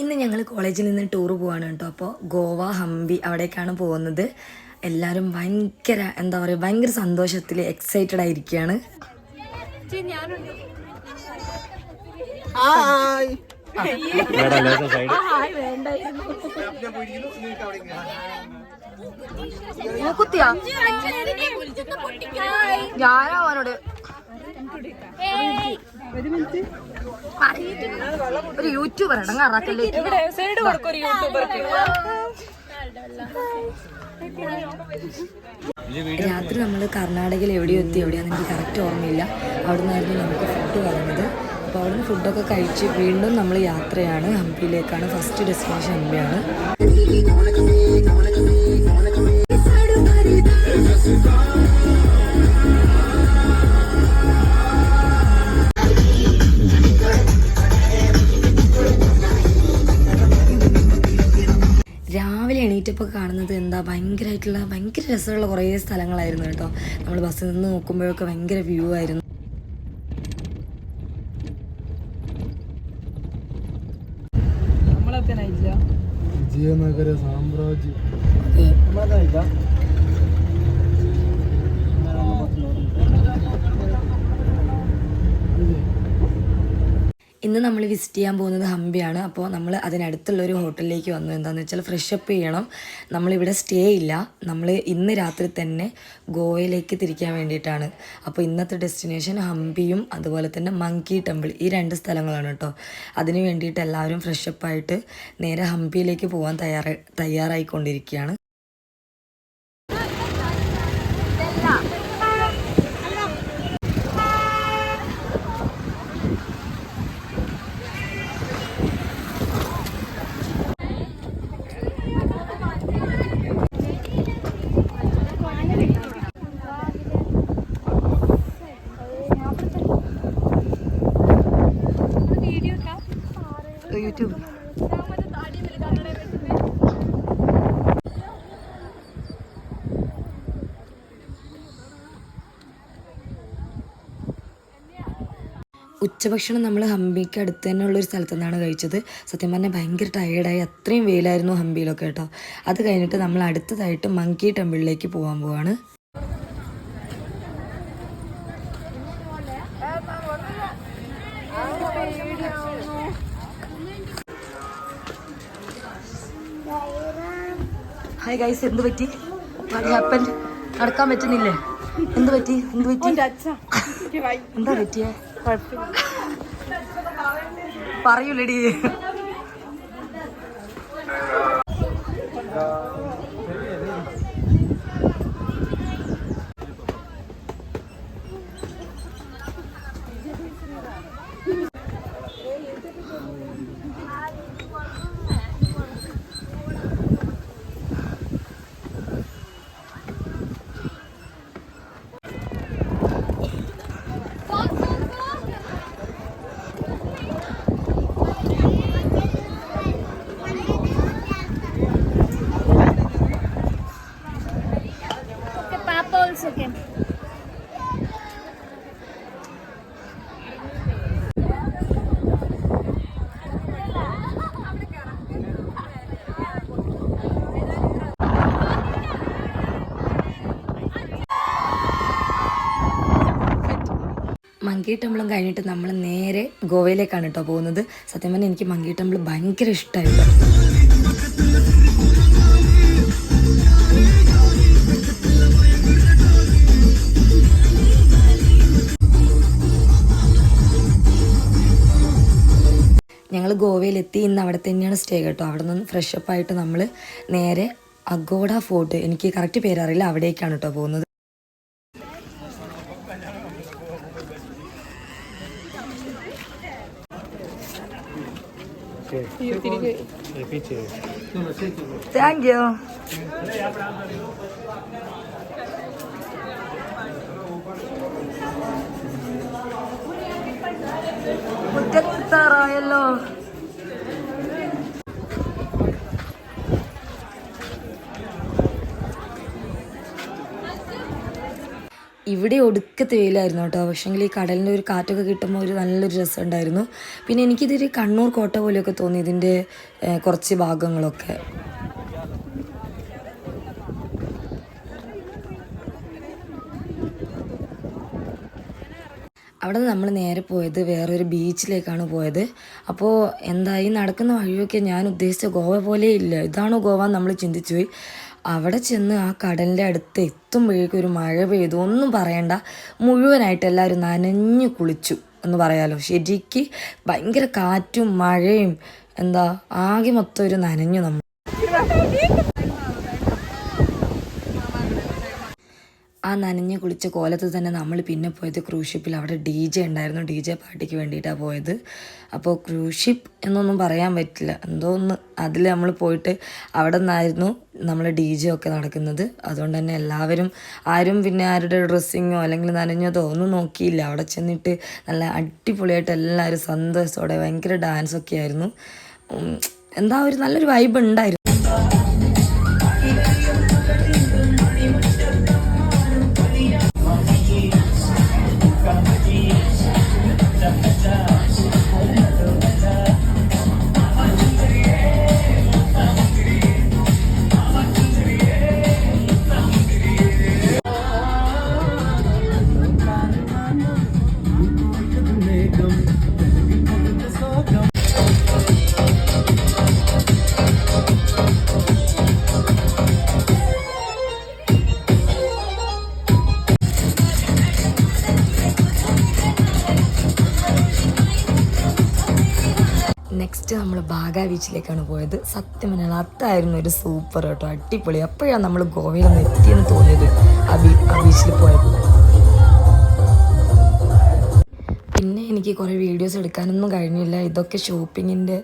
ഇന്ന് ഞങ്ങൾ കോളേജിൽ നിന്ന് ടൂർ പോവാണ് കേട്ടോ. അപ്പോൾ ഗോവ, ഹംപി അവിടേക്കാണ് പോകുന്നത്. എല്ലാവരും ഭയങ്കര എന്താ പറയുക, ഭയങ്കര സന്തോഷത്തിൽ എക്സൈറ്റഡ് ആയിരിക്കുകയാണ്. ഞാനാ അവനോട് ഒരു യൂട്യൂബർ ഇടങ്ങാറാക്കല്ലേ. രാത്രി നമ്മൾ കർണാടകയിൽ എവിടെയോ എത്തി, എവിടെയാണെന്ന് എനിക്ക് കറക്റ്റ് ഓർമ്മയില്ല. അവിടെ നിന്നായിരുന്നു നമുക്ക് ഫുഡ് പറഞ്ഞത്. അപ്പോൾ അവിടെ നിന്ന് ഫുഡൊക്കെ കഴിച്ച് വീണ്ടും നമ്മൾ യാത്രയാണ്. ഹംപിയിലേക്കാണ്. ഫസ്റ്റ് ഡെസ്റ്റിനേഷൻ ഹംപിയാണ്. രാവിലെ എണീറ്റപ്പോൾ കാണുന്നത് എന്താ, ഭയങ്കര രസമുള്ള കുറേ സ്ഥലങ്ങളായിരുന്നു കേട്ടോ. നമ്മൾ ബസ്സിൽ നിന്ന് നോക്കുമ്പോഴൊക്കെ ഭയങ്കര വ്യൂ ആയിരുന്നു. വിജയനഗര സാമ്രാജ്യം. ഇന്ന് നമ്മൾ വിസിറ്റ് ചെയ്യാൻ പോകുന്നത് ഹംപിയാണ്. അപ്പോൾ നമ്മൾ അതിനടുത്തുള്ളൊരു ഹോട്ടലിലേക്ക് വന്നു. എന്താണെന്ന് വെച്ചാൽ ഫ്രഷപ്പ് ചെയ്യണം. നമ്മളിവിടെ സ്റ്റേ ഇല്ല. നമ്മൾ ഇന്ന് രാത്രി തന്നെ ഗോവയിലേക്ക് തിരിക്കാൻ വേണ്ടിയിട്ടാണ്. അപ്പോൾ ഇന്നത്തെ ഡെസ്റ്റിനേഷൻ ഹംപിയും അതുപോലെ തന്നെ മങ്കി ടെമ്പിൾ, ഈ 2 സ്ഥലങ്ങളാണ് കേട്ടോ. അതിന് വേണ്ടിയിട്ട് എല്ലാവരും ഫ്രഷപ്പായിട്ട് നേരെ ഹംപിയിലേക്ക് പോകാൻ തയ്യാറായിക്കൊണ്ടിരിക്കുകയാണ്. യൂട്യൂബ് ഉച്ചഭക്ഷണം നമ്മൾ ഹംപിക്ക് അടുത്ത് തന്നെ ഉള്ളൊരു സ്ഥലത്തു നിന്നാണ് കഴിച്ചത്. സത്യം പറഞ്ഞാൽ ഭയങ്കര ടയേർഡായി. അത്രയും വെയിലായിരുന്നു ഹംപിയിലൊക്കെ കേട്ടോ. അത് കഴിഞ്ഞിട്ട് നമ്മൾ അടുത്തതായിട്ട് മങ്കി ടെമ്പിളിലേക്ക് പോകാൻ പോവാണ്. ഹായ് ഗൈസ്, എന്ത് പറ്റി? What happened? നടക്കാൻ പറ്റുന്നില്ലേ? എന്ത് പറ്റി? എന്താ പറ്റിയേ? പറയൂലടി. മങ്കി ടെമ്പിളും കഴിഞ്ഞിട്ട് നമ്മൾ നേരെ ഗോവയിലേക്കാണ് കേട്ടോ പോകുന്നത്. സത്യം പറഞ്ഞാൽ എനിക്ക് മങ്കി ടെമ്പിൾ ഭയങ്കര ഇഷ്ടമായിരുന്നു. ഞങ്ങൾ ഗോവയിലെത്തി. ഇന്ന് അവിടെ തന്നെയാണ് സ്റ്റേ കേട്ടോ. അവിടെ നിന്ന് ഫ്രഷപ്പായിട്ട് നമ്മൾ നേരെ അഗോഡ ഫോർട്ട്, എനിക്ക് കറക്റ്റ് പേരറിയില്ല, അവിടേക്കാണ് കേട്ടോ പോകുന്നത്. Thank you. മുറ്റത്താറായല്ലോ. ഇവിടെ ഒടുക്കത്തെ വെയിലായിരുന്നു കേട്ടോ. പക്ഷേങ്കിൽ ഈ കടലിൻ്റെ ഒരു കാറ്റൊക്കെ കിട്ടുമ്പോൾ ഒരു നല്ലൊരു രസമുണ്ടായിരുന്നു. പിന്നെ എനിക്കിതൊരു കണ്ണൂർ കോട്ട പോലെയൊക്കെ തോന്നി ഇതിൻ്റെ കുറച്ച് ഭാഗങ്ങളൊക്കെ. അവിടെ നിന്ന് നമ്മൾ നേരെ പോയത് വേറൊരു ബീച്ചിലേക്കാണ് പോയത്. അപ്പോൾ എന്തായി നടക്കുന്ന വഴിയൊക്കെ ഞാൻ ഉദ്ദേശിച്ച ഗോവ പോലെ ഇല്ല. ഇതാണോ ഗോവ എന്ന് നമ്മൾ ചിന്തിച്ചു പോയി. അവിടെ ചെന്ന് ആ കടലിൻ്റെ അടുത്ത് എത്തുമ്പോഴേക്കും ഒരു മഴ പെയ്തു. ഒന്നും പറയണ്ട, മുഴുവനായിട്ട് എല്ലാവരും നനഞ്ഞു കുളിച്ചു എന്ന് പറയാലോ. ശരിക്ക് ഭയങ്കര കാറ്റും മഴയും ആകെ മൊത്തം ഒരു നനഞ്ഞു നമ്മൾ. ആ നനഞ്ഞ് കുളിച്ച കോലത്ത് തന്നെ നമ്മൾ പിന്നെ പോയത് ക്രൂസ് ഷിപ്പിൽ. അവിടെ DJ ഉണ്ടായിരുന്നു. DJ പാർട്ടിക്ക് വേണ്ടിയിട്ടാണ് പോയത്. അപ്പോൾ ക്രൂസ് ഷിപ്പ് എന്നൊന്നും പറയാൻ പറ്റില്ല, എന്തോ ഒന്ന് അതിൽ നമ്മൾ പോയിട്ട് അവിടെ നിന്നായിരുന്നു നമ്മൾ DJ ഒക്കെ നടക്കുന്നത്. അതുകൊണ്ട് തന്നെ എല്ലാവരും ആരും പിന്നെ ആരുടെ ഡ്രസ്സിങ്ങോ അല്ലെങ്കിൽ നനഞ്ഞതോ ഒന്നും നോക്കിയില്ല. അവിടെ ചെന്നിട്ട് നല്ല അടിപൊളിയായിട്ട് എല്ലാവരും സന്തോഷത്തോടെ ഭയങ്കര ഡാൻസൊക്കെ ആയിരുന്നു. ഒരു നല്ലൊരു വൈബ് ഉണ്ടായിരുന്നു. നെക്സ്റ്റ് നമ്മൾ ബാഗ ബീച്ചിലേക്കാണ് പോയത്. സത്യം പറഞ്ഞാൽ അതായിരുന്നു ഒരു സൂപ്പർ കേട്ടോ, അടിപൊളി. അപ്പോഴാണ് നമ്മൾ ഗോവയിലൊന്ന് എത്തിയെന്ന് തോന്നിയത് ആ ബീച്ചിൽ പോയപ്പോൾ. പിന്നെ എനിക്ക് കുറേ വീഡിയോസ് എടുക്കാനൊന്നും കഴിഞ്ഞില്ല. ഇതൊക്കെ ഷോപ്പിങ്ങിൻ്റെ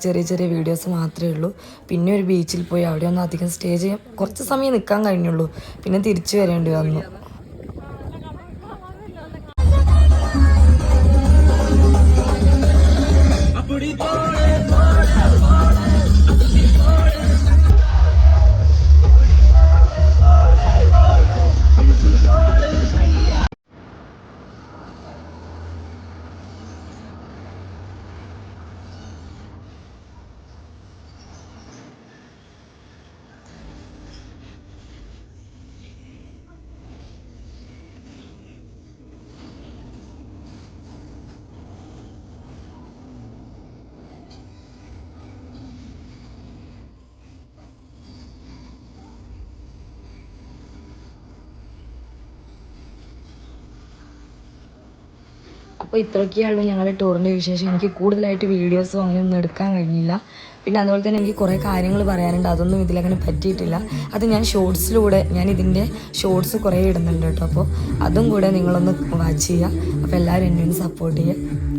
ചെറിയ ചെറിയ വീഡിയോസ് മാത്രമേ ഉള്ളൂ. പിന്നെ ഒരു ബീച്ചിൽ പോയി അവിടെ ഒന്നും അധികം സ്റ്റേ ചെയ്യാൻ കുറച്ച് സമയം നിൽക്കാൻ കഴിഞ്ഞുള്ളൂ. പിന്നെ തിരിച്ചു വരേണ്ടി വന്നു. അപ്പോൾ ഇത്രയൊക്കെയാണ് ഞങ്ങളുടെ ടൂറിൻ്റെ വിശേഷം. എനിക്ക് കൂടുതലായിട്ട് വീഡിയോസും അങ്ങനെയൊന്നും എടുക്കാൻ കഴിഞ്ഞില്ല. പിന്നെ അതുപോലെ തന്നെ എനിക്ക് കുറേ കാര്യങ്ങൾ പറയാനുണ്ട്, അതൊന്നും ഇതിലങ്ങനെ പറ്റിയിട്ടില്ല. അത് ഞാൻ ഷോർട്സിലൂടെ ഇതിൻ്റെ ഷോർട്സ് കുറേ ഇടുന്നുണ്ട് കേട്ടോ. അപ്പോൾ അതും കൂടെ നിങ്ങളൊന്ന് വാച്ച് ചെയ്യുക. അപ്പോൾ എല്ലാവരും എന്നെ ഒന്ന് സപ്പോർട്ട് ചെയ്യുക.